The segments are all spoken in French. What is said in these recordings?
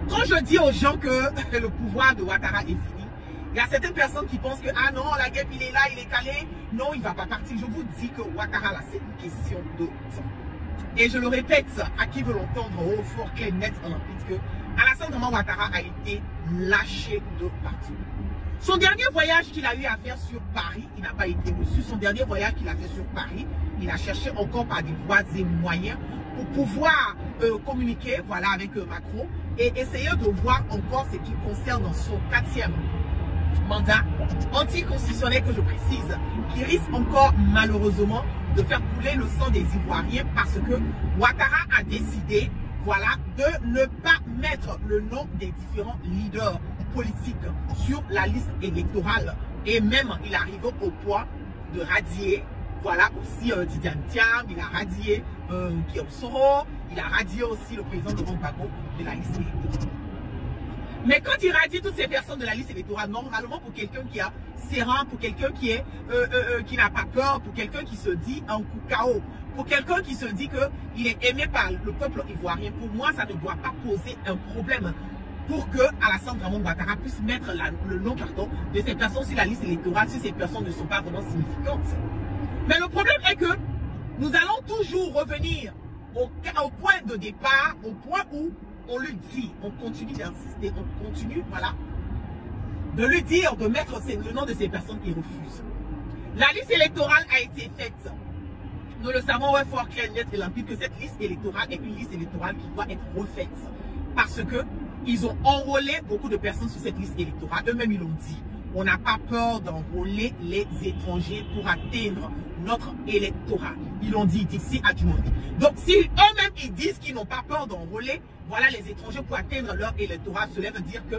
Quand je dis aux gens que le pouvoir de Ouattara est fini, il y a certaines personnes qui pensent que ah non, la guêpe il est là, il est calé. Non, il ne va pas partir. Je vous dis que Ouattara là, c'est une question de temps. Et je le répète, à qui veut l'entendre au fort, clair, net, limpide, que Alassane Draman Ouattara a été lâché de partout. Son dernier voyage qu'il a eu à faire sur Paris, il n'a pas été reçu. Son dernier voyage qu'il a fait sur Paris, il a cherché encore par des voies et moyens pour pouvoir communiquer voilà, avec Macron et essayer de voir encore ce qui concerne son 4e mandat anticonstitutionnel que je précise, qui risque encore malheureusement de faire couler le sang des Ivoiriens parce que Ouattara a décidé voilà, de ne pas mettre le nom des différents leaders politiques sur la liste électorale. Et même, il arrive au point de radier, voilà, aussi Tidiane Thiam, il a radié Guillaume Soro, il a radié aussi le président de Gbagbo de la liste électorale. Mais quand il radie toutes ces personnes de la liste électorale, normalement pour quelqu'un qui a serein, pour quelqu'un qui est qui n'a pas peur, pour quelqu'un qui se dit un coup KO, pour quelqu'un qui se dit qu'il est aimé par le peuple ivoirien, pour moi ça ne doit pas poser un problème pour que Alassane Draman Ouattara puisse mettre le nom de ces personnes sur la liste électorale si ces personnes ne sont pas vraiment significantes. Mais le problème est que nous allons toujours revenir au point de départ, au point où on lui dit, on continue d'insister, on continue, voilà, de lui dire, de mettre le nom de ces personnes qui refusent. La liste électorale a été faite. Nous le savons, ouais, fort clair, net et limpide, que cette liste électorale est une liste électorale qui doit être refaite. Parce que ils ont enrôlé beaucoup de personnes sur cette liste électorale. Eux-mêmes, ils l'ont dit. On n'a pas peur d'enrôler les étrangers pour atteindre notre électorat. Ils l'ont dit ici à tout le monde. Donc, si eux-mêmes, ils disent qu'ils n'ont pas peur d'enrôler, voilà, les étrangers pour atteindre leur électorat, cela veut dire que,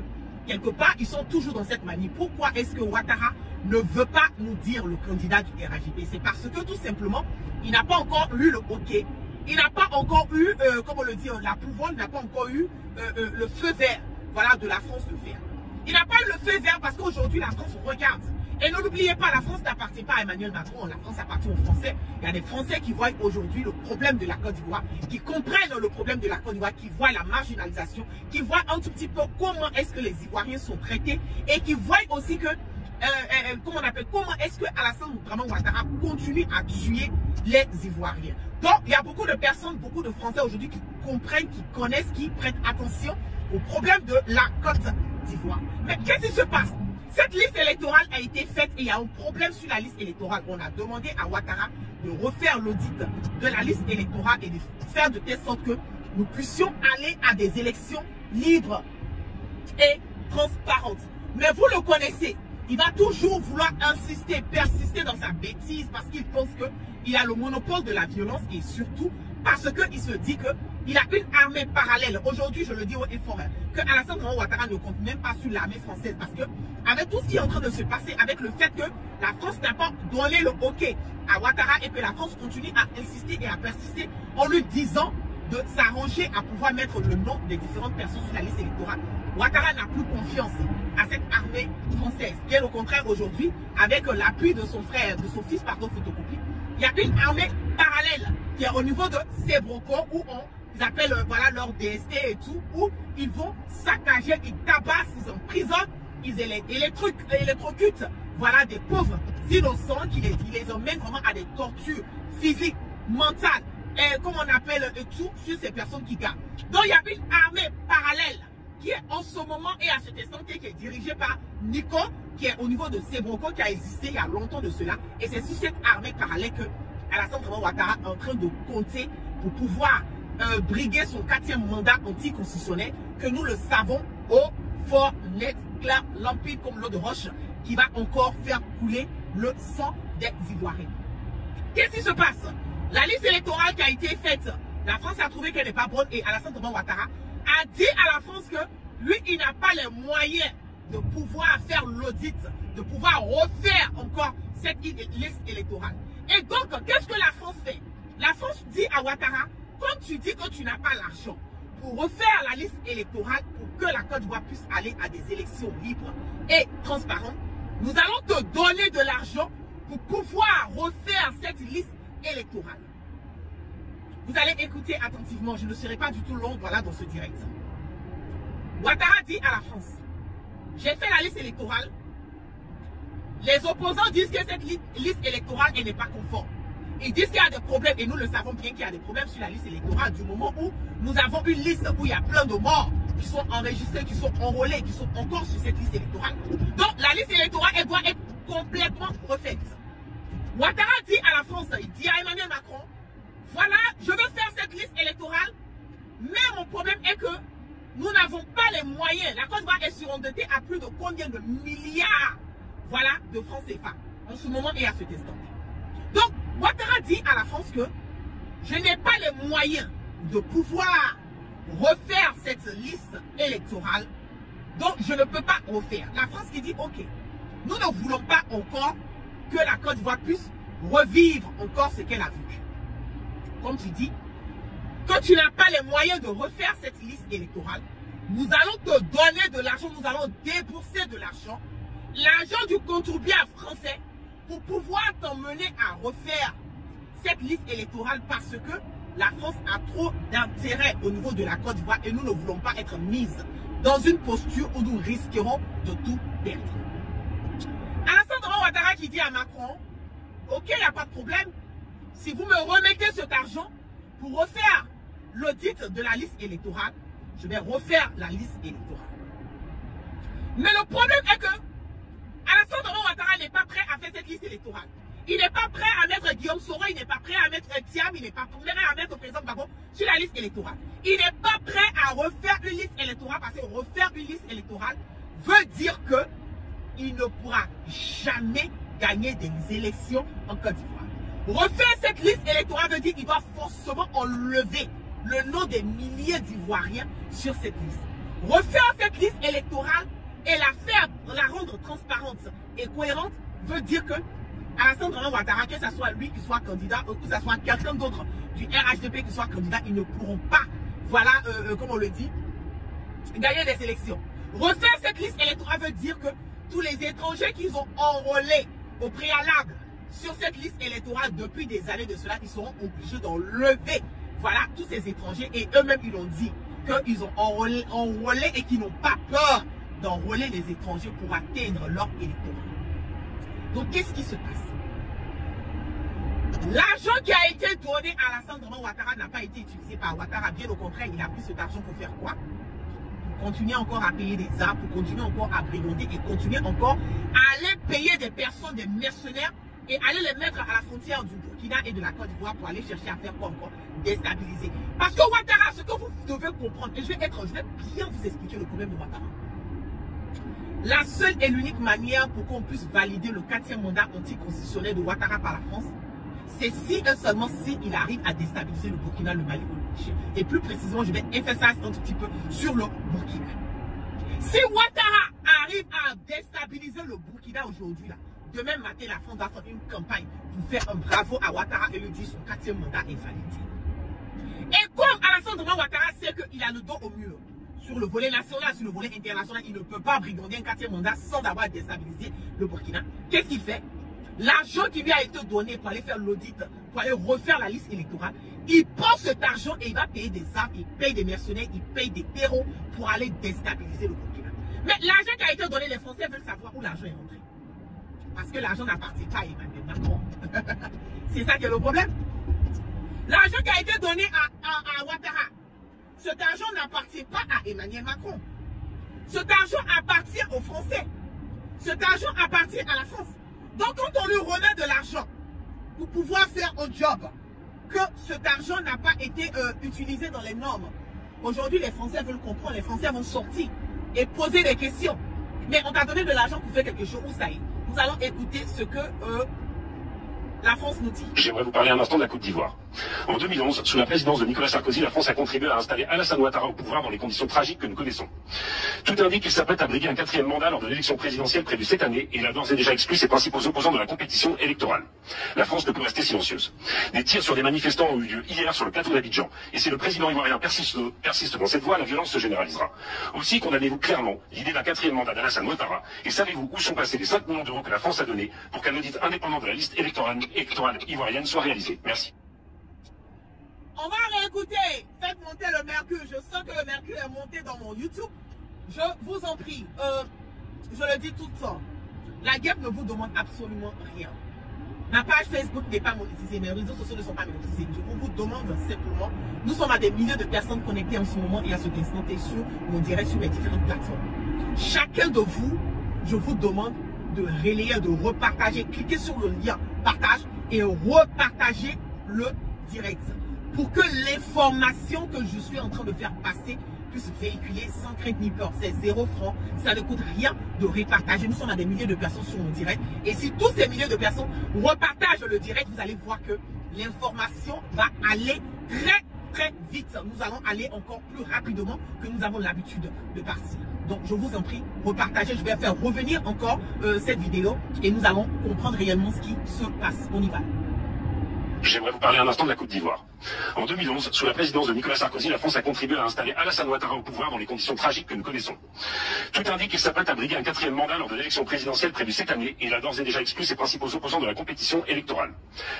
quelque part, ils sont toujours dans cette manie. Pourquoi est-ce que Ouattara ne veut pas nous dire le candidat du RHDP? C'est parce que, tout simplement, il n'a pas encore eu le OK. Il n'a pas encore eu, comment le dire, la pouvoir, il n'a pas encore eu le feu vert, voilà, de la France de faire. Il n'a pas eu le feu vert parce qu'aujourd'hui, la France regarde. Et ne l'oubliez pas, la France n'appartient pas à Emmanuel Macron, la France appartient aux Français. Il y a des Français qui voient aujourd'hui le problème de la Côte d'Ivoire, qui comprennent le problème de la Côte d'Ivoire, qui voient la marginalisation, qui voient un tout petit peu comment est-ce que les Ivoiriens sont traités et qui voient aussi que, comment est-ce que Alassane Draman Ouattara continue à tuer les Ivoiriens. Donc, il y a beaucoup de personnes, beaucoup de Français aujourd'hui qui comprennent, qui connaissent, qui prêtent attention au problème de la Côte d'Ivoire. Mais qu'est-ce qui se passe? Cette liste électorale a été faite et il y a un problème sur la liste électorale. On a demandé à Ouattara de refaire l'audit de la liste électorale et de faire de telle sorte que nous puissions aller à des élections libres et transparentes. Mais vous le connaissez, il va toujours vouloir insister, persister dans sa bêtise parce qu'il pense qu'il a le monopole de la violence et surtout parce qu'il se dit qu'il a une armée parallèle. Aujourd'hui, je le dis au effort, que Alassane Draman Ouattara ne compte même pas sur l'armée française parce que avec tout ce qui est en train de se passer, avec le fait que la France n'a pas donné le OK à Ouattara et que la France continue à insister et à persister en lui disant de s'arranger à pouvoir mettre le nom des différentes personnes sur la liste électorale. Ouattara n'a plus confiance à cette armée française. Bien au contraire, aujourd'hui, avec l'appui de son frère, de son fils, pardon, photocopie, il y a une armée parallèle qui est au niveau de Sébroko où ils appellent voilà, leur DST et tout, où ils vont saccager, ils tabassent, ils emprisonnent, ils électrocutent voilà, des pauvres innocents qui les emmènent vraiment à des tortures physiques, mentales, et comme on appelle et tout, sur ces personnes qui gardent. Donc il y a une armée parallèle qui est en ce moment et à cet instant qui est dirigée par Nico, qui est au niveau de Sébroko, qui a existé il y a longtemps de cela. Et c'est sur cette armée parallèle que Alassane Draman Ouattara est en train de compter pour pouvoir briguer son 4e mandat anticonstitutionnel, que nous le savons au fort, net, clair, limpide comme l'eau de roche, qui va encore faire couler le sang des Ivoiriens. Qu'est-ce qui se passe? La liste électorale qui a été faite, la France a trouvé qu'elle n'est pas bonne et Alassane Draman Ouattara a dit à la France que lui, il n'a pas les moyens de pouvoir faire l'audit, de pouvoir refaire encore cette liste électorale. Et donc, qu'est-ce que la France fait? La France dit à Ouattara, quand tu dis que tu n'as pas l'argent pour refaire la liste électorale, pour que la Côte d'Ivoire puisse aller à des élections libres et transparentes, nous allons te donner de l'argent pour pouvoir refaire cette liste électorale. Vous allez écouter attentivement, je ne serai pas du tout long voilà, dans ce direct. Ouattara dit à la France, j'ai fait la liste électorale. Les opposants disent que cette liste électorale n'est pas conforme. Ils disent qu'il y a des problèmes et nous le savons bien qu'il y a des problèmes sur la liste électorale du moment où nous avons une liste où il y a plein de morts qui sont enregistrés, qui sont enrôlés, qui sont encore sur cette liste électorale. Donc la liste électorale, elle doit être complètement refaite. Ouattara dit à la France, il dit à Emmanuel Macron, voilà, je veux faire cette liste électorale, mais mon problème est que nous n'avons pas les moyens. La Côte d'Ivoire est surendettée à plus de combien de milliards, voilà, de francs CFA en ce moment et à cet instant. Donc, Ouattara dit à la France que je n'ai pas les moyens de pouvoir refaire cette liste électorale, donc je ne peux pas refaire. La France qui dit, ok, nous ne voulons pas encore que la Côte d'Ivoire puisse revivre encore ce qu'elle a vécu. Comme tu dis, quand tu n'as pas les moyens de refaire cette liste électorale, nous allons te donner de l'argent, nous allons débourser de l'argent, l'argent du contribuable français, pour pouvoir t'emmener à refaire cette liste électorale parce que la France a trop d'intérêt au niveau de la Côte d'Ivoire et nous ne voulons pas être mises dans une posture où nous risquerons de tout perdre. Alassane Ouattara qui dit à Macron, ok, il n'y a pas de problème, si vous me remettez cet argent pour refaire l'audit de la liste électorale, je vais refaire la liste électorale. Mais le problème est que Alassane Ouattara n'est pas prêt à faire cette liste électorale. Il n'est pas prêt à mettre Guillaume Soro, il n'est pas prêt à mettre Thiam, il n'est pas prêt à mettre le président Gbagbo sur la liste électorale. Il n'est pas prêt à refaire une liste électorale parce que refaire une liste électorale veut dire que il ne pourra jamais gagner des élections en Côte d'Ivoire. Refaire cette liste électorale veut dire qu'il doit forcément enlever le nom des milliers d'Ivoiriens sur cette liste. Refaire cette liste électorale et la rendre transparente et cohérente veut dire que Alassane Ouattara, que ce soit lui qui soit candidat ou que ce soit quelqu'un d'autre du RHDP qui soit candidat, ils ne pourront pas, voilà, comme on le dit, gagner des élections. Refaire cette liste électorale veut dire que tous les étrangers qu'ils ont enrôlés au préalable sur cette liste électorale depuis des années de cela, ils seront obligés d'enlever, voilà, tous ces étrangers et eux-mêmes ils ont dit qu'ils ont enrôlé et qu'ils n'ont pas peur d'enrôler les étrangers pour atteindre leur électorat. Donc, qu'est-ce qui se passe? L'argent qui a été donné à Alassane Ouattara n'a pas été utilisé par Ouattara. Bien au contraire, il a pris cet argent pour faire quoi? Pour continuer encore à payer des armes, pour continuer encore à brigander et continuer encore à aller payer des personnes, des mercenaires et aller les mettre à la frontière du Burkina et de la Côte d'Ivoire pour aller chercher à faire quoi encore? Déstabiliser. Parce que Ouattara, ce que vous devez comprendre, et je vais bien vous expliquer le problème de Ouattara. La seule et l'unique manière pour qu'on puisse valider le 4e mandat anticonstitutionnel de Ouattara par la France, c'est si et seulement si il arrive à déstabiliser le Burkina, le Mali ou le Niger. Et plus précisément, je vais emphasiser un tout petit peu sur le Burkina. Si Ouattara arrive à déstabiliser le Burkina aujourd'hui, là, demain matin, la France va faire une campagne pour faire un bravo à Ouattara et lui dire son 4e mandat est validé. Et comme Alassane Ouattara sait qu'il a le dos au mur, sur le volet national, sur le volet international, il ne peut pas brigander un 4e mandat sans avoir déstabilisé le Burkina. Qu'est-ce qu'il fait? L'argent qui lui a été donné pour aller faire l'audit, pour aller refaire la liste électorale, il prend cet argent et il va payer des armes, il paye des mercenaires, il paye des terreaux pour aller déstabiliser le Burkina. Mais l'argent qui a été donné, les Français veulent savoir où l'argent est rentré. Parce que l'argent n'appartient pas à Emmanuel Macron. C'est ça qui est le problème. L'argent qui a été donné à Ouattara, cet argent n'appartient pas à Emmanuel Macron. Cet argent appartient aux Français. Cet argent appartient à la France. Donc quand on lui remet de l'argent pour pouvoir faire un job, que cet argent n'a pas été utilisé dans les normes, aujourd'hui les Français veulent comprendre, les Français vont sortir et poser des questions. Mais on t'a donné de l'argent pour faire quelque chose, où ça y est? Nous allons écouter ce que la France nous dit. J'aimerais vous parler un instant de la Côte d'Ivoire. En 2011, sous la présidence de Nicolas Sarkozy, la France a contribué à installer Alassane Ouattara au pouvoir dans les conditions tragiques que nous connaissons. Tout indique qu'il s'apprête à briguer un 4e mandat lors de l'élection présidentielle prévue cette année et il a d'ores et déjà exclu ses principaux opposants de la compétition électorale. La France ne peut rester silencieuse. Des tirs sur des manifestants ont eu lieu hier sur le plateau d'Abidjan. Et si le président ivoirien persiste dans cette voie, la violence se généralisera. Aussi, condamnez-vous clairement l'idée d'un 4e mandat d'Alassane Ouattara et savez-vous où sont passés les 5 millions d'euros que la France a donnés pour qu'un audit indépendant de la liste électorale ivoirienne soit réalisé. Merci. On va réécouter. Faites monter le mercure. Je sens que le mercure est monté dans mon YouTube. je vous en prie, je le dis tout le temps, la guêpe ne vous demande absolument rien. Ma page Facebook n'est pas monétisée, mes réseaux sociaux ne sont pas monétisés. Je vous demande simplement, nous sommes à des milliers de personnes connectées en ce moment et à ce instant T sur mon direct sur mes différentes plateformes. Chacun de vous, je vous demande de relayer, de repartager, cliquez sur le lien partage et repartager le direct pour que l'information que je suis en train de faire passer puisse véhiculer sans crainte ni peur. C'est 0 francs, ça ne coûte rien de repartager. Nous sommes à des milliers de personnes sur mon direct et si tous ces milliers de personnes repartagent le direct, vous allez voir que l'information va aller très vite. Nous allons aller encore plus rapidement que nous avons l'habitude de partir. Donc je vous en prie, repartagez. Je vais faire revenir encore cette vidéo et nous allons comprendre réellement ce qui se passe. On y va. J'aimerais vous parler un instant de la Côte d'Ivoire. En 2011, sous la présidence de Nicolas Sarkozy, la France a contribué à installer Alassane Ouattara au pouvoir dans les conditions tragiques que nous connaissons. Tout indique qu'il s'apprête à briguer un 4e mandat lors de l'élection présidentielle prévue cette année et il a d'ores et déjà exclu ses principaux opposants de la compétition électorale.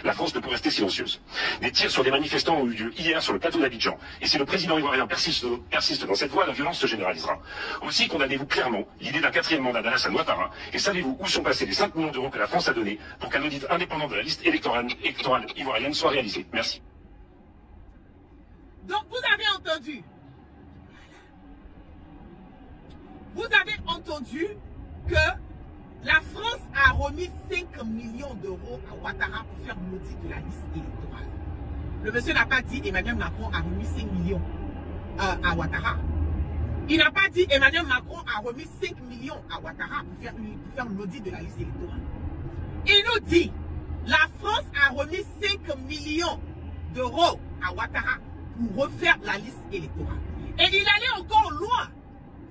La France ne peut rester silencieuse. Des tirs sur des manifestants ont eu lieu hier sur le plateau d'Abidjan. Et si le président ivoirien persiste dans cette voie, la violence se généralisera. Aussi condamnez-vous clairement l'idée d'un 4e mandat d'Alassane Ouattara et savez-vous où sont passés les 5 millions d'euros que la France a donnés pour qu'un audit indépendant de la liste électorale ivoirienne soit réalisé. Merci. Donc vous avez entendu. Vous avez entendu que la France a remis 5 millions d'euros à Ouattara pour faire l'audit de la liste électorale. Le monsieur n'a pas dit Emmanuel Macron a remis 5 millions à Ouattara. Il n'a pas dit Emmanuel Macron a remis 5 millions à Ouattara pour faire l'audit de la liste électorale. Il nous dit la France a remis 5 millions d'euros à Ouattara pour refaire la liste électorale. Et il allait encore loin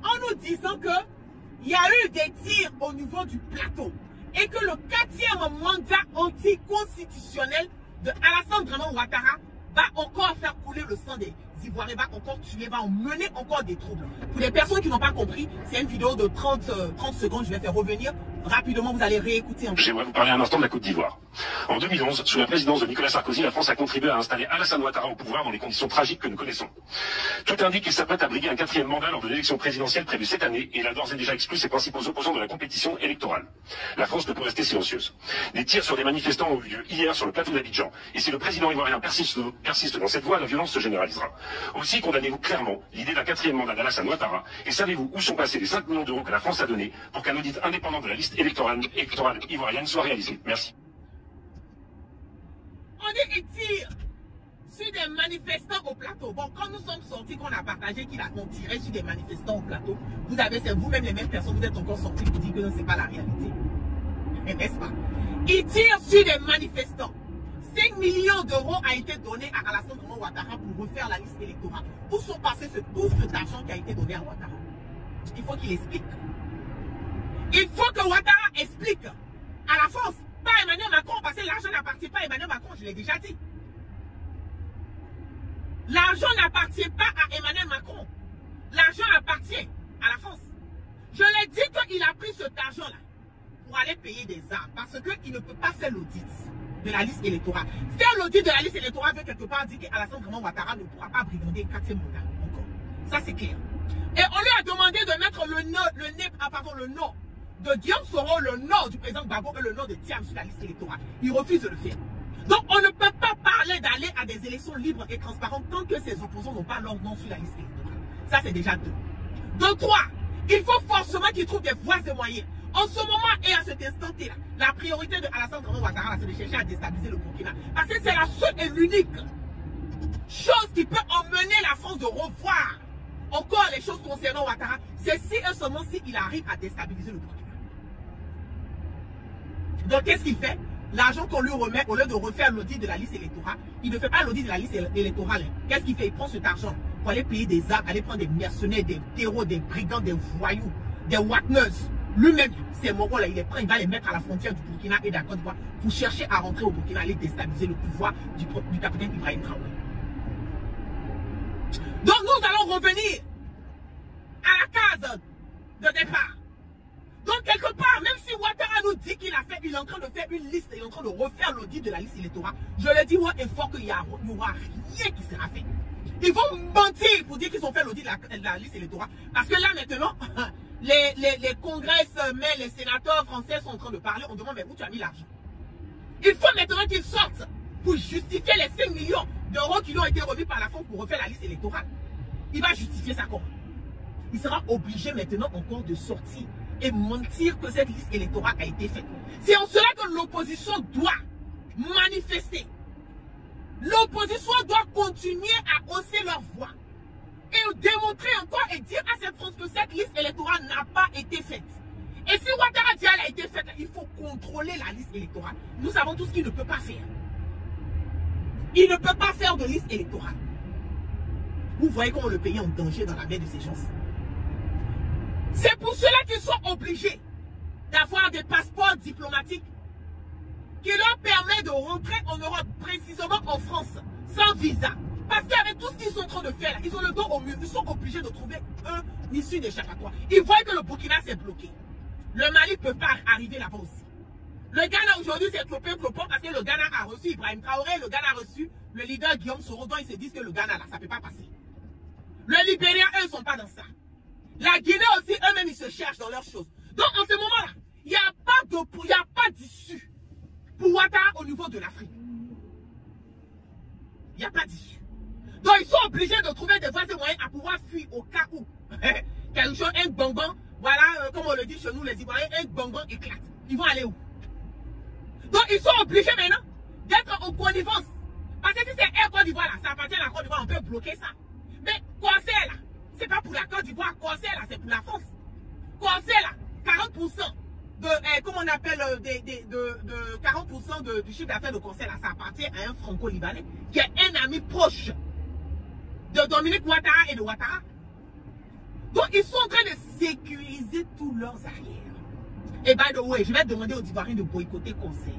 en nous disant qu'il y a eu des tirs au niveau du plateau et que le 4e mandat anticonstitutionnel de Alassane Draman Ouattara va encore faire couler le sang des Ivoiriens, va encore tuer, va emmener encore des troubles. Pour les personnes qui n'ont pas compris, c'est une vidéo de 30 secondes, je vais faire revenir rapidement, vous allez réécouter un peu. J'aimerais vous parler un instant de la Côte d'Ivoire. En 2011, sous la présidence de Nicolas Sarkozy, la France a contribué à installer Alassane Ouattara au pouvoir dans les conditions tragiques que nous connaissons. Tout indique qu'il s'apprête à briguer un 4e mandat lors de l'élection présidentielle prévue cette année et il a d'ores et déjà exclu ses principaux opposants de la compétition électorale. La France ne peut rester silencieuse. Des tirs sur des manifestants ont eu lieu hier sur le plateau d'Abidjan. Et si le président ivoirien persiste dans cette voie, la violence se généralisera. Aussi condamnez-vous clairement l'idée d'un 4e mandat d'Alassane Ouattara et savez-vous où sont passés les 5 millions d'euros que la France a donnés pour qu'un audit indépendant de la liste électorale ivoirienne soit réalisé. Merci. On dit qu'il tire sur des manifestants au plateau. Bon, quand nous sommes sortis, qu'on a partagé qu'il a tiré sur des manifestants au plateau, vous avez, c'est vous-même les mêmes personnes, vous êtes encore sortis pour dire que ce n'est pas la réalité. N'est-ce pas? Il tire sur des manifestants. 5 millions d'euros a été donné à Alassane Draman Ouattara pour refaire la liste électorale. Où sont passés tout cet argent qui a été donné à Ouattara? Il faut qu'il explique. Il faut que Ouattara explique à la France, pas Emmanuel Macron, parce que l'argent n'appartient pas à Emmanuel Macron, je l'ai déjà dit. L'argent n'appartient pas à Emmanuel Macron. L'argent appartient à la France. Je l'ai dit qu'il a pris cet argent-là pour aller payer des armes, parce qu'il ne peut pas faire l'audit de la liste électorale. Faire l'audit de la liste électorale veut quelque part dire qu'Alassane Draman Ouattara ne pourra pas brigander un 4e mandat encore. Ça c'est clair. Et on lui a demandé de mettre le nom de Guillaume Soro, le nom du président Gbagbo et le nom de Thiam sur la liste électorale. Il refuse de le faire. Donc on ne peut pas parler d'aller à des élections libres et transparentes tant que ses opposants n'ont pas leur nom sur la liste électorale. Ça c'est déjà 2. De 3, il faut forcément qu'il trouve des voies et moyens. En ce moment et à cet instant-là, la priorité de Alassane Draman Ouattara, c'est de chercher à déstabiliser le Burkina. Parce que c'est la seule et l'unique chose qui peut emmener la France de revoir encore les choses concernant Ouattara. C'est si et seulement s'il arrive à déstabiliser le Burkina. Donc qu'est-ce qu'il fait? L'argent qu'on lui remet, au lieu de refaire l'audit de la liste électorale, il ne fait pas l'audit de la liste électorale. Qu'est-ce qu'il fait? Il prend cet argent pour aller payer des armes, aller prendre des mercenaires, des terreaux, des brigands, des voyous, des whackneuses. Lui-même, c'est mon rôle, il les prend, il va les mettre à la frontière du Burkina et de la Côte d'Ivoire pour chercher à rentrer au Burkina, aller déstabiliser le pouvoir du capitaine Ibrahim Traoré. Donc nous allons revenir à la case de départ. Donc quelque part, même si Ouattara nous dit qu'il est en train de faire une liste, il est en train de refaire l'audit de la liste électorale, je le dis haut et fort qu'il n'y aura rien qui sera fait. Ils vont mentir pour dire qu'ils ont fait l'audit de la liste électorale. Parce que là, maintenant, les congressmen, les sénateurs français sont en train de parler. On demande, mais où tu as mis l'argent? Il faut maintenant qu'ils sortent pour justifier les 5 millions d'euros qui lui ont été remis par la France pour refaire la liste électorale. Il va justifier ça comment? Il sera obligé maintenant encore de sortir et mentir que cette liste électorale a été faite. C'est en cela que l'opposition doit manifester. L'opposition doit continuer à hausser leur voix et démontrer encore et dire à cette France que cette liste électorale n'a pas été faite. Et si Ouattara dit qu'elle a été faite, il faut contrôler la liste électorale. Nous savons tout ce qu'il ne peut pas faire. Il ne peut pas faire de liste électorale. Vous voyez comment le pays est en danger dans la main de ces gens. C'est pour cela qu'ils sont obligés d'avoir des passeports diplomatiques qui leur permettent de rentrer en Europe, précisément en France, sans visa. Parce qu'avec tout ce qu'ils sont en train de faire, là, ils ont le dos au mur. Ils sont obligés de trouver une issue d'échappatoire. Ils voient que le Burkina s'est bloqué. Le Mali ne peut pas arriver là-bas aussi. Le Ghana aujourd'hui c'est clopin parce que le Ghana a reçu Ibrahim Traoré, le Ghana a reçu le leader Guillaume Soro, dont ils se disent que le Ghana là, ça ne peut pas passer. Le Libéria, eux, ne sont pas dans ça. La Guinée aussi, eux-mêmes, ils se cherchent dans leurs choses. Donc, en ce moment-là, il n'y a pas d'issue pour Ouattara au niveau de l'Afrique. Il n'y a pas d'issue. Donc, ils sont obligés de trouver des voies et moyens à pouvoir fuir au cas où quelque chose, un bonbon, voilà, comme on le dit chez nous, les Ivoiriens, un bonbon éclate. Ils vont aller où? Donc, ils sont obligés maintenant d'être en connivence. Parce que si c'est Air Côte d'Ivoire, là, ça appartient à la Côte d'Ivoire, on peut bloquer ça. Mais Corsair, là, c'est pas pour la Côte d'Ivoire. Corsair, là, c'est pour la France. Corsair, là, 40% de, comment on appelle, 40% du chiffre d'affaires de Corsair, là, ça appartient à un franco-libanais qui est un ami proche de Dominique Ouattara et de Ouattara. Donc, ils sont en train de sécuriser tous leurs arrières. Et by the way, je vais demander aux Ivoiriens de boycotter Corsair.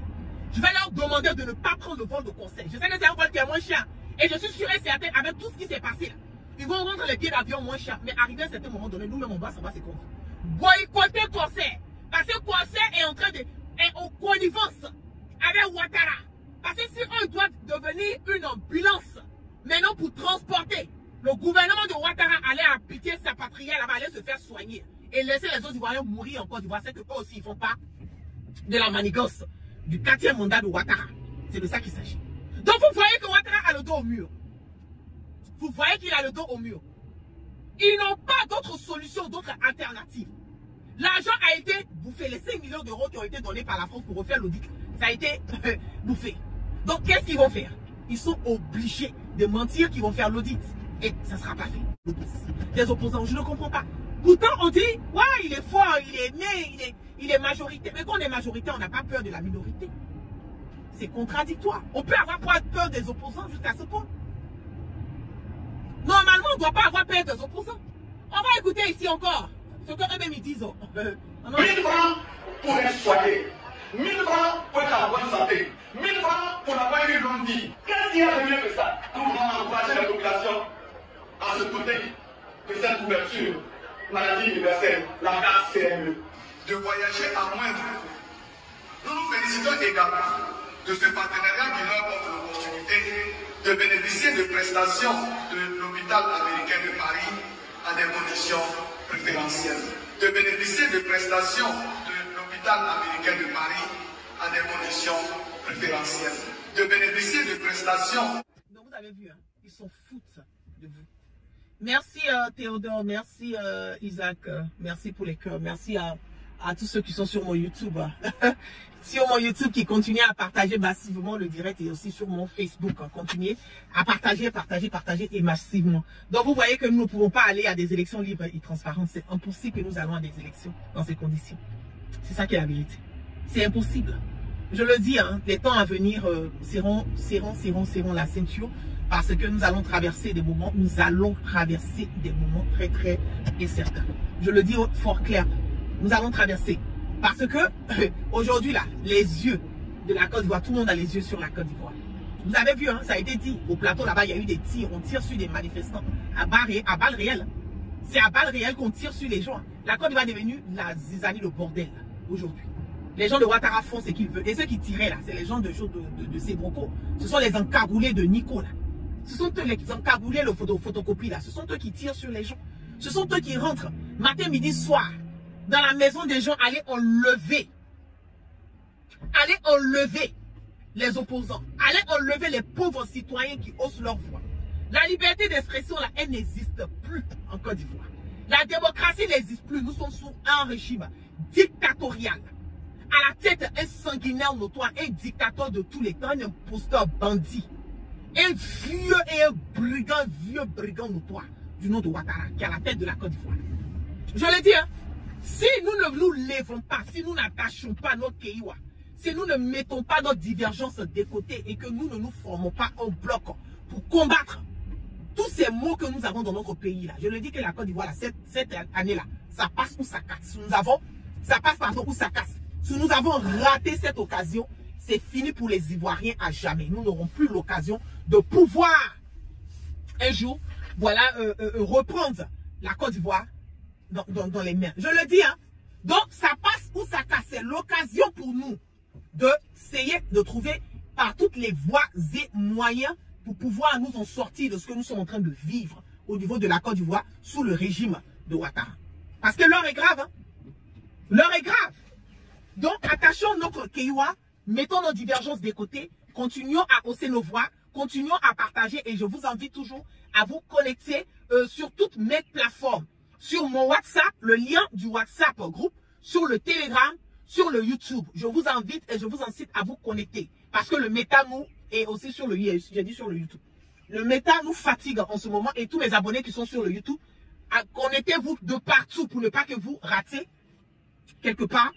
Je vais leur demander de ne pas prendre le vol de Corsair. Je sais que c'est un vol qui est moins cher. Et je suis sûr et certain, avec tout ce qui s'est passé là, ils vont rendre les billets d'avion moins chers. Mais arrivé à un certain moment donné, nous-mêmes, on va savoir c'est quoi. Boycotter Corsair. Parce que Corsair est en train de... est en connivence avec Ouattara. Parce que si eux doivent devenir une ambulance, maintenant pour transporter, le gouvernement de Ouattara allait à pitié sa patrie là-bas, allait se faire soigner. Et laisser les autres Ivoiriens mourir en Côte d'Ivoire. C'est qu'eux aussi, ils ne font pas de la manigance du 4e mandat de Ouattara. C'est de ça qu'il s'agit. Donc vous voyez que Ouattara a le dos au mur. Vous voyez qu'il a le dos au mur. Ils n'ont pas d'autre solution, d'autres alternatives. L'argent a été bouffé. Les 5 millions d'euros qui ont été donnés par la France pour refaire l'audit, ça a été bouffé. Donc qu'est-ce qu'ils vont faire? Ils sont obligés de mentir qu'ils vont faire l'audit. Et ça ne sera pas fait. Les opposants, je ne comprends pas. Pourtant, on dit, ouais, il est fort, il est né, il est majorité. Mais quand on est majorité, on n'a pas peur de la minorité. C'est contradictoire. On peut avoir peur des opposants jusqu'à ce point. Normalement, on ne doit pas avoir peur des opposants. On va écouter ici encore ce qu'eux-mêmes ils disent. 1000 francs pour être soigné. 1000 francs pour être en bonne santé. 1000 francs pour avoir une longue vie. Qu'est-ce qu'il y a de mieux que ça? Nous voulons encourager la population à se doter de cette couverture maladie universelle, la carte CME, de voyager à moindre coût. Nous nous félicitons également de ce partenariat qui leur offre l'opportunité de bénéficier de prestations de l'hôpital américain de Paris à des conditions préférentielles. De bénéficier de prestations de l'hôpital américain de Paris à des conditions préférentielles. De bénéficier de prestations. Donc vous avez vu, hein, ils s'en foutent de vous. Merci Théodore, merci Isaac, merci pour les cœurs, merci à tous ceux qui sont sur mon YouTube. Sur mon YouTube qui continue à partager massivement le direct et aussi sur mon Facebook. Continuez à partager et massivement. Donc vous voyez que nous ne pouvons pas aller à des élections libres et transparentes. C'est impossible que nous allons à des élections dans ces conditions. C'est ça qui est la vérité. C'est impossible. Je le dis, hein, les temps à venir serront la ceinture. Parce que nous allons traverser des moments, très très incertains. Je le dis fort clair, nous allons traverser. Parce que aujourd'hui là, les yeux de la Côte d'Ivoire, tout le monde a les yeux sur la Côte d'Ivoire. Vous avez vu, hein, ça a été dit, au plateau là-bas, il y a eu des tirs, on tire sur des manifestants à balles réelles. C'est à balles réelles qu'on tire sur les gens. La Côte d'Ivoire est devenue la zizanie, le bordel aujourd'hui. Les gens de Ouattara font ce qu'ils veulent. Et ceux qui tiraient là, c'est les gens de ces brocos. Ce sont les encagoulés de Nico là. Ce sont eux qui encagoulés le photocopie là. Ce sont eux qui tirent sur les gens. Ce sont eux qui rentrent matin, midi, soir dans la maison des gens. Allez enlever. Allez enlever les opposants. Allez enlever les pauvres citoyens qui haussent leur voix. La liberté d'expression là, elle n'existe plus en Côte d'Ivoire. La démocratie n'existe plus. Nous sommes sous un régime dictatorial. À la tête, un sanguinaire notoire, un dictateur de tous les temps, un imposteur bandit. Un vieux et un vieux brigand notoire du nom de Ouattara, qui est à la tête de la Côte d'Ivoire. Je le dis, hein, si nous ne nous lèvons pas, si nous n'attachons pas notre Kéiwa, si nous ne mettons pas notre divergence de côté et que nous ne nous formons pas en bloc pour combattre tous ces maux que nous avons dans notre pays là, je le dis que la Côte d'Ivoire, cette année-là, ça passe ou ça casse. Ça passe pardon ou ça casse. Si nous avons raté cette occasion, c'est fini pour les Ivoiriens à jamais. Nous n'aurons plus l'occasion de pouvoir un jour, voilà, reprendre la Côte d'Ivoire dans les mains. Je le dis, hein. Donc, ça passe ou ça casse. C'est l'occasion pour nous d'essayer de trouver par toutes les voies et moyens pour pouvoir nous en sortir de ce que nous sommes en train de vivre au niveau de la Côte d'Ivoire sous le régime de Ouattara. Parce que l'heure est grave, hein. L'heure est grave. Donc, attachons notre Kéiwa, mettons nos divergences de côté, continuons à hausser nos voix, continuons à partager et je vous invite toujours à vous connecter sur toutes mes plateformes. Sur mon WhatsApp, le lien du WhatsApp groupe, sur le Telegram, sur le YouTube. Je vous invite et je vous incite à vous connecter. Parce que le méta nous est aussi sur le j'ai dit sur le YouTube. Le méta nous fatigue en ce moment et tous mes abonnés qui sont sur le YouTube, connectez-vous de partout pour ne pas que vous ratez quelque part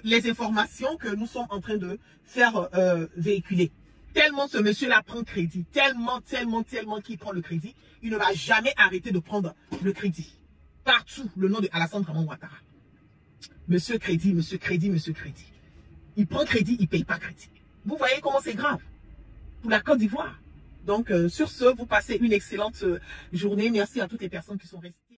les informations que nous sommes en train de faire véhiculer. Tellement ce monsieur-là prend crédit, tellement qu'il prend le crédit, il ne va jamais arrêter de prendre le crédit. Partout, le nom de Alassane Dramane Ouattara. Monsieur crédit, monsieur crédit, monsieur crédit. Il prend crédit, il ne paye pas crédit. Vous voyez comment c'est grave pour la Côte d'Ivoire. Donc, sur ce, vous passez une excellente journée. Merci à toutes les personnes qui sont restées.